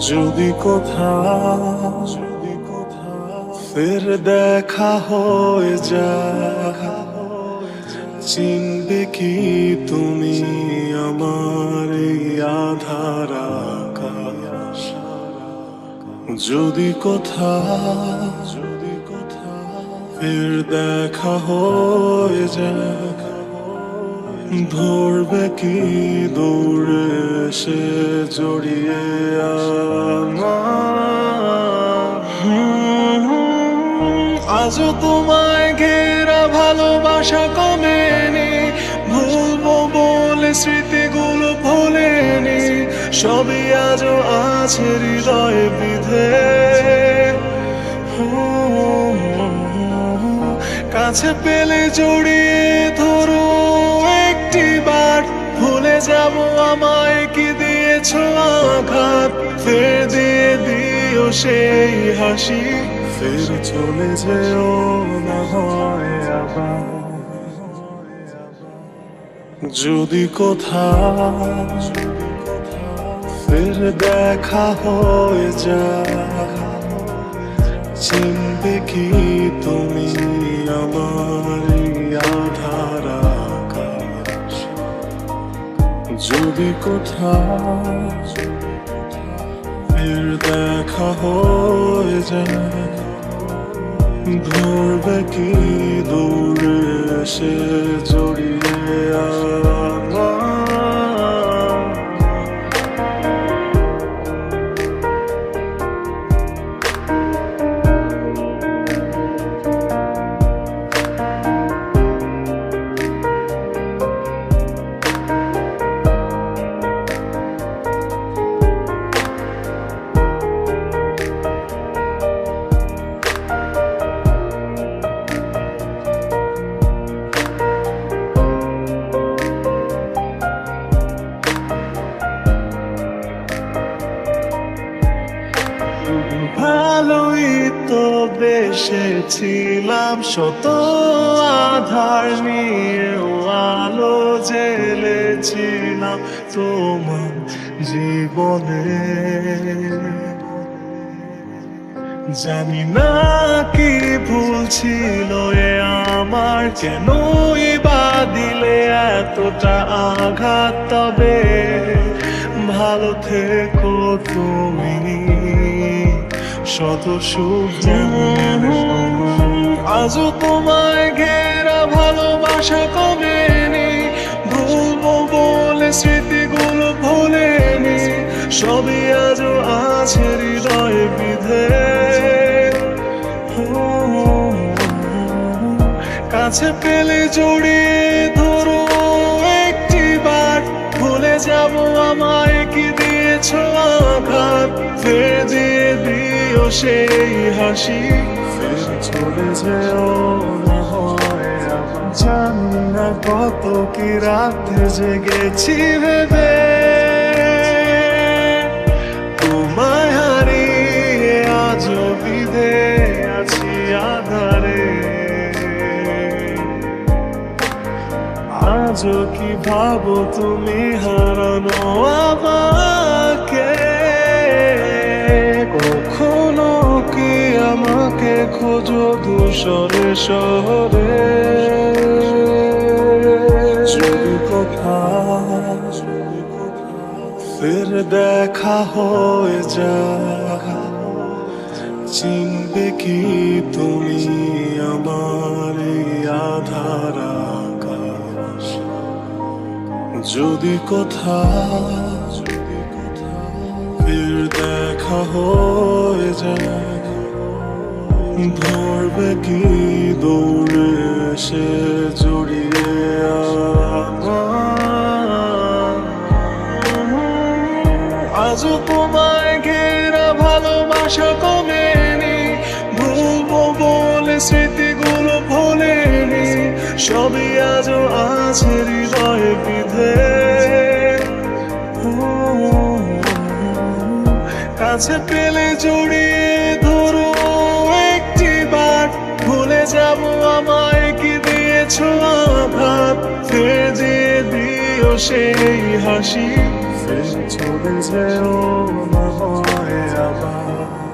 যদি কোথাও ফের দেখা হয়ে যায়, চিনবে কি তুমি আমার এই আধার আকাশ? যদি কোথাও ফের দেখা হয়ে যায়, ধরবে কি দৌড়ে সে জড়িয়ে আজও তোমায় ঘেরা ভালোবাসা কমেনি, ভুলবো বলে স্মৃতিগুলো ভোলেনি, সবই আজও আছে হৃদয়ে বিধে। কাছে পেলে জড়িয়ে ধরো একটিবার, ভুলে যাবো আমায় কি দিয়েছ আঘাত, ফের দিয়ে দিও সেই হাসি, ফের চলে যেও না হয় আবার। যদি কোথাও ফের দেখা হয়ে যায়, চিনবে কি তুমি আমার আধার আকাশ? যদি কোথাও ফের দেখা হয়ে যায়, ধরবে কি দৌড়ে সে জড়িয়ে ভালোই তো বেসেছিলাম, শত আধার নিয়েও আলো জ্বেলেছিলাম তোমার জীবনে। জানি না কি ভুল ছিল এ আমার, কেনই বা দিলে এতটা আঘাত, তবে ভালো থেকো তুমি, শত সুখ। আজও তোমায় ঘেরা ভালোবাসা কমেনি, ভুলবো বলে স্মৃতিগুলো ভোলেনি, সবই আজও আছে হৃদয়ে বিধে। কাছে পেলে জড়িয়ে ধরো একটিবার, ভুলে যাবো আমায় কি দিয়েছ আঘাত, ফের দিয়ে দিও সেই হাসি, ফের চলে যেও না হয় আবার। জানি না কত কি রাতে জেগেছি ভেবে, তোমায় হারিয়ে আজও বিধে আছি আধারে। আজও কি ভাবো তুমি হারানো আমাকে, কখনো কি আমাকে খোঁজো ধূসরে শহরে? যদি কোথাও ফের দেখা হয়ে যায়, চিনবে কি তুমি আমার এই আধার আকাশ? যদি কোথাও ফের দেখা হয়ে যায়, ধরবে কি দৌড়ে সে জড়িয়ে আজও তোমায় ঘেরা ভালোবাসা কমেনি, ভুলবো বলে স্মৃতিগুলো ভোলেনি, সবই আজও আছে হৃদয়ে বিধে। কাছে পেলে জড়িয়ে ধরো একটি বার, ভুলে যাব আমায় কি দিয়েছো আঘাত, ফের দিয়ে দিও সেই হাসি, ফের চলে যেও না হয় আবার।